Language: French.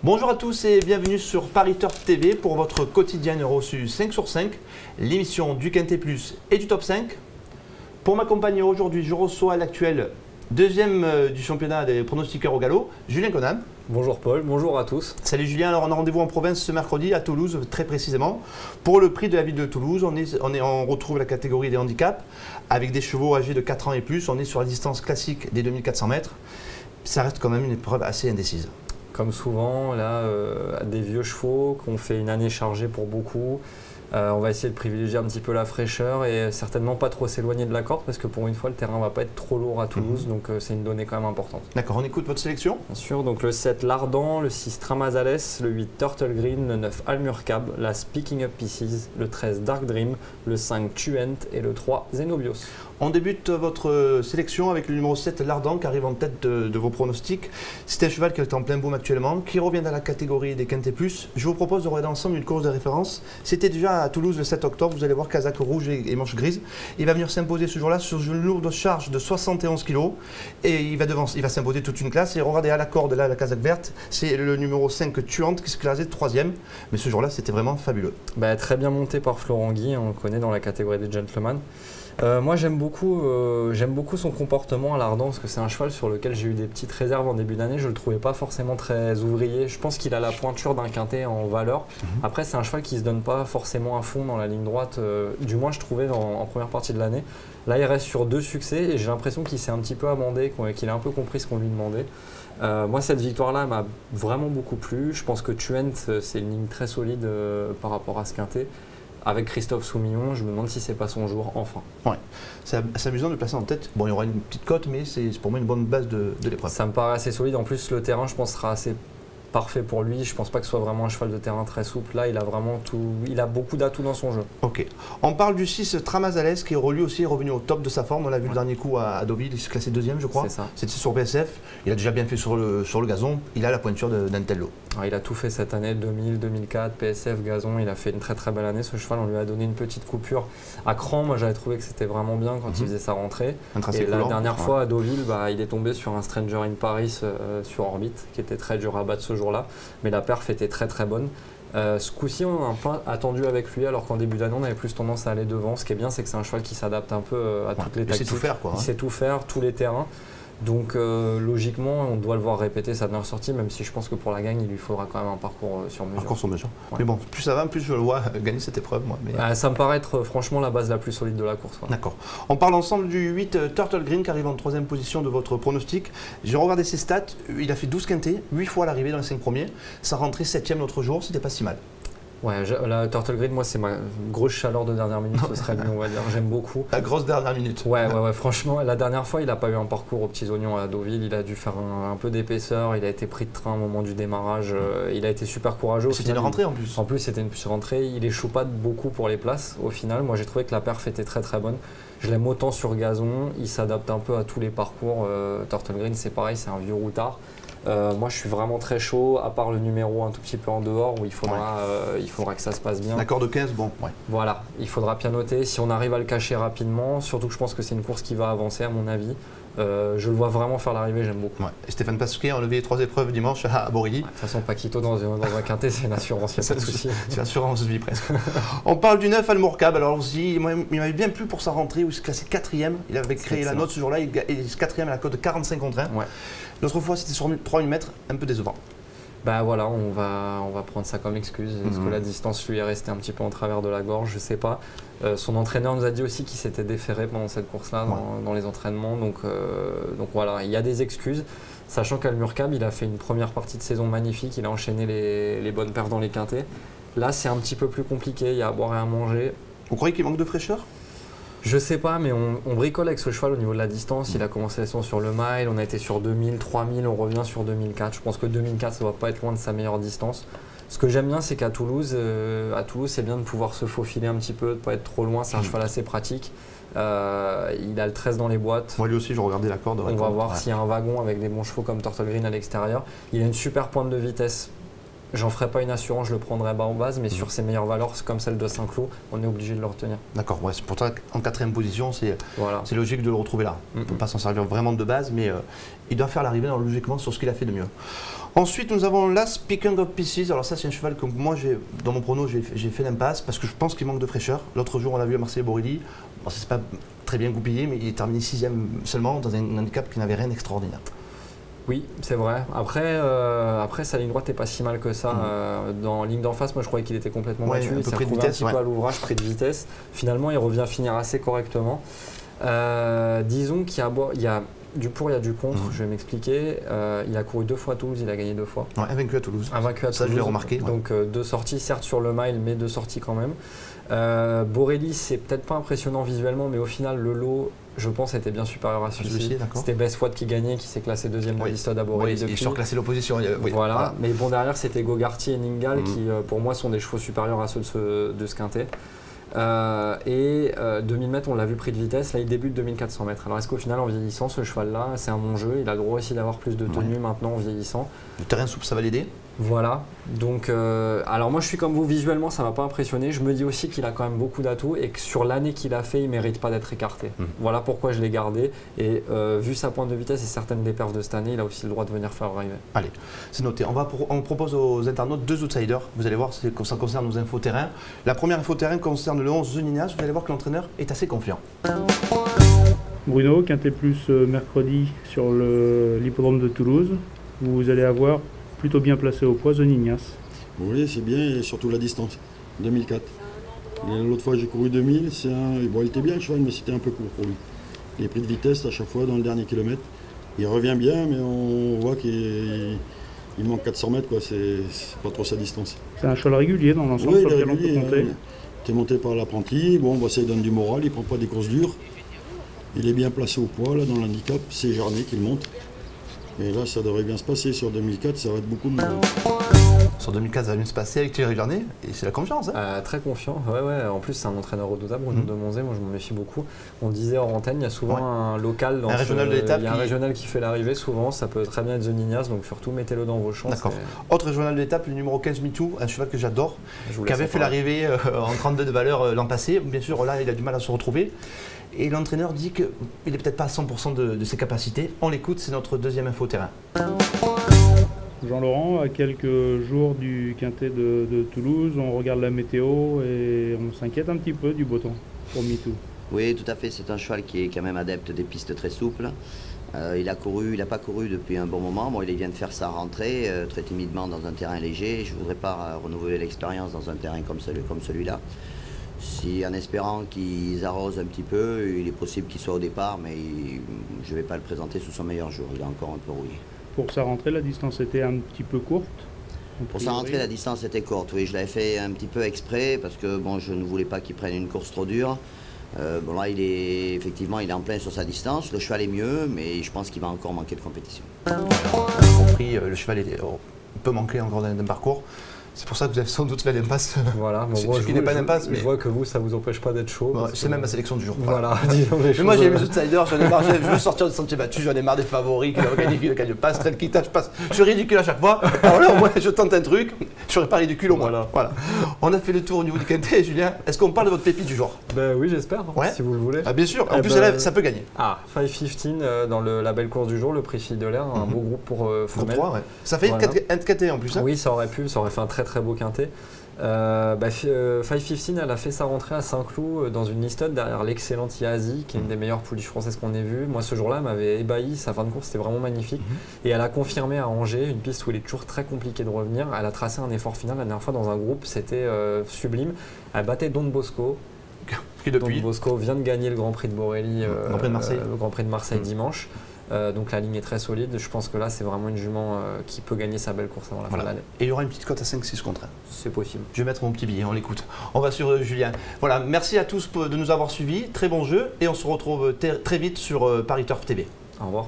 Bonjour à tous et bienvenue sur Paris Turf TV pour votre quotidien reçu 5 sur 5, l'émission du Quintet Plus et du Top 5. Pour m'accompagner aujourd'hui, je reçois l'actuel deuxième du championnat des pronostiqueurs au galop, Julien Conan. Bonjour Paul, bonjour à tous. Salut Julien, alors on a rendez-vous en province ce mercredi à Toulouse, très précisément. Pour le prix de la ville de Toulouse, on retrouve la catégorie des handicaps avec des chevaux âgés de 4 ans et plus. On est sur la distance classique des 2400 mètres. Ça reste quand même une épreuve assez indécise. Comme souvent, là, des vieux chevaux qu'on fait une année chargée pour beaucoup. On va essayer de privilégier un petit peu la fraîcheur et certainement pas trop s'éloigner de la corde parce que pour une fois, le terrain ne va pas être trop lourd à Toulouse, donc c'est une donnée quand même importante. D'accord, on écoute votre sélection? Bien sûr, donc le 7 L'Ardent, le 6 Tramazales, le 8 Turtle Green, le 9 Almurcab, la Speaking Up Pieces, le 13 Dark Dream, le 5 Tuent et le 3 Zenobios. On débute votre sélection avec le numéro 7, l'Ardent, qui arrive en tête de vos pronostics. C'est un cheval qui est en plein boom actuellement, qui revient dans la catégorie des Quintet Plus. Je vous propose de regarder ensemble une course de référence. C'était déjà à Toulouse le 7 octobre, vous allez voir casaque rouge et manche grise. Il va venir s'imposer ce jour-là sur une lourde charge de 71 kg. Et il va s'imposer toute une classe. Et regardez à la corde, là, la casaque verte, c'est le numéro 5, Tuante, qui se classait 3e. Mais ce jour-là, c'était vraiment fabuleux. Bah, très bien monté par Florent Guy, on le connaît dans la catégorie des gentlemen. Moi j'aime beaucoup son comportement à l'Ardent parce que c'est un cheval sur lequel j'ai eu des petites réserves en début d'année. Je ne le trouvais pas forcément très ouvrier. Je pense qu'il a la pointure d'un quintet en valeur. Après c'est un cheval qui ne se donne pas forcément à fond dans la ligne droite, du moins je trouvais en première partie de l'année. Là il reste sur 2 succès et j'ai l'impression qu'il s'est un petit peu amendé, qu'il a un peu compris ce qu'on lui demandait. Moi cette victoire-là m'a vraiment beaucoup plu. Je pense que Tuent c'est une ligne très solide par rapport à ce quintet. Avec Christophe Soumillon, je me demande si c'est pas son jour, enfin. Ouais, c'est amusant de le placer en tête. Bon, il y aura une petite cote, mais c'est pour moi une bonne base de l'épreuve. Ça me paraît assez solide. En plus, le terrain, je pense, sera assez parfait pour lui. Je pense pas que ce soit vraiment un cheval de terrain très souple. Là, il a vraiment tout. Il a beaucoup d'atouts dans son jeu. Ok. On parle du 6 Tramazales qui est lui aussi revenu au top de sa forme. On l'a vu le dernier coup à Deauville. Il s'est classé 2e, je crois. C'est ça. C'était sur BSF. Il a déjà bien fait sur le gazon. Il a la pointure d'Antello. Il a tout fait cette année, 2000, 2004, PSF, gazon. Il a fait une très très belle année. Ce cheval, on lui a donné une petite coupure à cran. Moi, j'avais trouvé que c'était vraiment bien quand il faisait sa rentrée. Et la dernière fois à Deauville, il est tombé sur un Stranger in Paris sur orbite, qui était très dur à battre ce jour-là. Mais la perf était très très bonne. Ce coup-ci, on a un peu attendu avec lui, alors qu'en début d'année, on avait plus tendance à aller devant. Ce qui est bien, c'est que c'est un cheval qui s'adapte un peu à toutes les tactiques. Il sait tout faire, quoi. Il sait tout faire, tous les terrains. Donc logiquement, on doit le voir répéter sa dernière sortie, même si je pense que pour la gagne, il lui faudra quand même un parcours sur mesure. Parcours sur mesure. Ouais. Mais bon, plus ça va, plus je le vois gagner cette épreuve, moi. Mais... ça me paraît être franchement la base la plus solide de la course. D'accord. On parle ensemble du 8 Turtle Green qui arrive en 3e position de votre pronostic. J'ai regardé ses stats, il a fait 12 quintés, 8 fois à l'arrivée dans les 5 premiers. Sa rentrée 7e l'autre jour, c'était pas si mal. Ouais, la Turtle Green, moi, c'est ma grosse chaleur de dernière minute, ce serait mieux, on va dire. J'aime beaucoup. La grosse dernière minute. Ouais, franchement, la dernière fois, il n'a pas eu un parcours aux petits oignons à Deauville. Il a dû faire un peu d'épaisseur. Il a été pris de train au moment du démarrage. Il a été super courageux. C'était une rentrée en plus. En plus, c'était une rentrée. Il échoue pas beaucoup pour les places au final. Moi, j'ai trouvé que la perf était très très bonne. Je l'aime autant sur gazon. Il s'adapte un peu à tous les parcours. Turtle Green, c'est pareil, c'est un vieux routard. Moi je suis vraiment très chaud, à part le numéro un tout petit peu en dehors où il faudra que ça se passe bien. L'accord de 15, bon, ouais. Voilà, il faudra pianoter. Si on arrive à le cacher rapidement, surtout que je pense que c'est une course qui va avancer à mon avis. Je le vois vraiment faire l'arrivée, j'aime beaucoup. Ouais. Et Stéphane Pasquet a enlevé les 3 épreuves dimanche à Borilly. De toute façon, Paquito dans un quintet, c'est une assurance, il n'y a pas de souci. C'est l'assurance vie presque. On parle du 9 Almurcab. Alors aussi, il m'avait bien plu pour sa rentrée où il se classait 4e. Il avait créé la note ce jour-là, il se 4e à la cote de 45 contre 1. Ouais. L'autre fois, c'était sur 3000 mètres, un peu décevant. Bah voilà, on va prendre ça comme excuse. Est-ce que la distance lui est restée un petit peu en travers de la gorge? Je sais pas. Son entraîneur nous a dit aussi qu'il s'était déféré pendant cette course-là dans les entraînements. Donc voilà, il y a des excuses. Sachant qu'Almurcab, il a fait une première partie de saison magnifique. Il a enchaîné les bonnes perfs dans les quintets. Là, c'est un petit peu plus compliqué. Il y a à boire et à manger. Vous croyez qu'il manque de fraîcheur? Je sais pas, mais on bricole avec ce cheval au niveau de la distance. Il a commencé la saison sur le mile, on a été sur 2000, 3000, on revient sur 2004. Je pense que 2004, ça ne va pas être loin de sa meilleure distance. Ce que j'aime bien, c'est qu'à Toulouse, c'est bien de pouvoir se faufiler un petit peu, de ne pas être trop loin. C'est un cheval assez pratique. Il a le 13 dans les boîtes. Moi, lui aussi, je regardais la corde. On va voir s'il y a un wagon avec des bons chevaux comme Turtle Green à l'extérieur. Il a une super pointe de vitesse. j'en ferai pas une assurance, je le prendrai bas en base, mais sur ses meilleures valeurs, comme celle de Saint-Cloud, on est obligé de le retenir. D'accord, ouais, c'est pour ça qu'en 4e position, c'est logique de le retrouver là. On ne peut pas s'en servir vraiment de base, mais il doit faire l'arrivée logiquement sur ce qu'il a fait de mieux. Ensuite, nous avons l'As Picking Up Pieces. Alors ça, c'est un cheval que moi, dans mon prono, j'ai fait l'impasse parce que je pense qu'il manque de fraîcheur. L'autre jour, on l'a vu à Marseille-Borelli. Bon, c'est pas très bien goupillé, mais il est terminé 6e seulement dans un handicap qui n'avait rien d'extraordinaire. Oui, c'est vrai. Après, sa ligne droite n'est pas si mal que ça. Dans ligne d'en face, moi je croyais qu'il était complètement battu. Il s'est retrouvé un petit peu à l'ouvrage, près de vitesse. Finalement, il revient finir assez correctement. Disons qu'il y a du pour, il y a du contre, je vais m'expliquer. Il a couru 2 fois à Toulouse, il a gagné 2 fois. Ouais, invaincu à Toulouse. Invaincu à Toulouse. Ça, je l'ai remarqué. Donc 2 sorties, certes sur le mile, mais 2 sorties quand même. Borelli, c'est peut-être pas impressionnant visuellement, mais au final, le lot, je pense, était bien supérieur à celui-ci. C'était Besfouad qui gagnait, qui s'est classé 2e de l'histoire à Borelli. Il surclassé l'opposition. Voilà. Mais bon, derrière, c'était Gogarty et Ningal qui, pour moi, sont des chevaux supérieurs à ceux de ce quintet. 2000 mètres, on l'a vu pris de vitesse, là il débute 2400 mètres. Alors est-ce qu'au final en vieillissant, ce cheval-là, c'est un bon jeu, il a le droit aussi d'avoir plus de tenue maintenant en vieillissant. Le terrain souple, ça va l'aider. Voilà, donc alors moi je suis comme vous, visuellement ça m'a pas impressionné, je me dis aussi qu'il a quand même beaucoup d'atouts et que sur l'année qu'il a fait, il mérite pas d'être écarté. Voilà pourquoi je l'ai gardé et vu sa pointe de vitesse et certaines des perfs de cette année, il a aussi le droit de venir faire arriver. Allez, c'est noté. On propose aux internautes 2 outsiders, vous allez voir, ça concerne nos infos-terrain. La première info-terrain concerne le 11 Zuninas, vous allez voir que l'entraîneur est assez confiant. Bruno, Quintet Plus mercredi sur l'hippodrome de Toulouse, vous allez avoir plutôt bien placé au poids Zoninas. Oui, c'est bien et surtout la distance, 2004. L'autre fois j'ai couru 2000, bon, il était bien le cheval mais c'était un peu court pour lui. Il est pris de vitesse à chaque fois dans le dernier kilomètre. Il revient bien mais on voit qu'il manque 400 mètres, c'est pas trop sa distance. C'est un cheval régulier dans l'ensemble, oui, sur lequel on peut compter. Il est monté par l'apprenti, bon, ça lui donne du moral, il prend pas des courses dures. Il est bien placé au poids là, dans l'handicap, c'est Jarny qui le monte. Et là, ça devrait bien se passer. Sur 2004, ça va être beaucoup mieux. Sur 2004, ça va bien se passer avec Thierry Jarny, et c'est la confiance. Très confiant, ouais. En plus, c'est un entraîneur redoutable, Bruno de Monzé, moi je m'en méfie beaucoup. On disait hors antenne, il y a souvent un local, dans régional de l'étape. Il y a un régional qui fait l'arrivée souvent, ça peut très bien être Zoninas, donc surtout mettez-le dans vos chances. D'accord. Autre régional de l'étape, le numéro 15 MeToo, un cheval que j'adore, qui avait fait l'arrivée en 32 de valeur l'an passé. Bien sûr, là, il a du mal à se retrouver. Et l'entraîneur dit qu'il n'est peut-être pas à 100% de ses capacités. On l'écoute, c'est notre deuxième info-terrain. Jean-Laurent, à quelques jours du quintet de Toulouse, on regarde la météo et on s'inquiète un petit peu du beau temps pour MeToo. Oui, tout à fait. C'est un cheval qui est quand même adepte des pistes très souples. Il n'a pas couru depuis un bon moment. Bon, il vient de faire sa rentrée très timidement dans un terrain léger. Je ne voudrais pas renouveler l'expérience dans un terrain comme celui-là. Si en espérant qu'ils arrosent un petit peu, il est possible qu'il soit au départ, mais je ne vais pas le présenter sous son meilleur jour. Il est encore un peu rouillé. Pour sa rentrée, la distance était un petit peu courte. Pour sa rentrée, la distance était courte. Oui, je l'avais fait un petit peu exprès parce que bon, je ne voulais pas qu'il prenne une course trop dure. Bon là, effectivement, il est en plein sur sa distance. Le cheval est mieux, mais je pense qu'il va encore manquer de compétition. On a compris, le cheval peut manquer encore d'un parcours. C'est pour ça que vous avez sans doute fait l'impasse. Voilà, bon, ce qui n'est pas l'impasse. Je vois que vous, ça ne vous empêche pas d'être chaud. Ouais, c'est même ma sélection du jour. Voilà, disons les choses. Mais moi, j'ai mes outsiders, j'en ai marre, je veux sortir de sentier battu, j'en ai marre des favoris qui ne gagnent pas, Strel Kita, je passe. Je suis ridicule à chaque fois. Alors là, au moins, je tente un truc, je serai pas ridicule au moins. Voilà. On a fait le tour au niveau du quintet, Julien. Est-ce qu'on parle de votre pépite du jour? Ben oui, j'espère, si vous le voulez. Ah, bien sûr, en plus, ça peut gagner. Ah, 515 dans la belle course du jour, le prix Fille de l'air, un beau groupe pour femelles. 3, ouais. Ça fait un quintet en plus. Hein. Oui, ça aurait fait un très très beau quintet. 515, elle a fait sa rentrée à Saint-Cloud dans une listade derrière l'excellente Yazi, qui est une des meilleures pouliches françaises qu'on ait vues. Moi, ce jour-là, elle m'avait ébahi. Sa fin de course, c'était vraiment magnifique. Et elle a confirmé à Angers, une piste où il est toujours très compliqué de revenir. Elle a tracé un effort final la dernière fois dans un groupe, c'était sublime. Elle battait Don Bosco. Don Bosco vient de gagner le Grand Prix de Borelli, le Grand Prix de Marseille dimanche. Donc la ligne est très solide. Je pense que là, c'est vraiment une jument qui peut gagner sa belle course avant la fin de l'année. Et il y aura une petite cote à 5-6 contre 1. C'est possible. Je vais mettre mon petit billet, on l'écoute. On va sur Julien. Voilà, merci à tous de nous avoir suivis. Très bon jeu et on se retrouve très vite sur Paris Turf TV. Au revoir.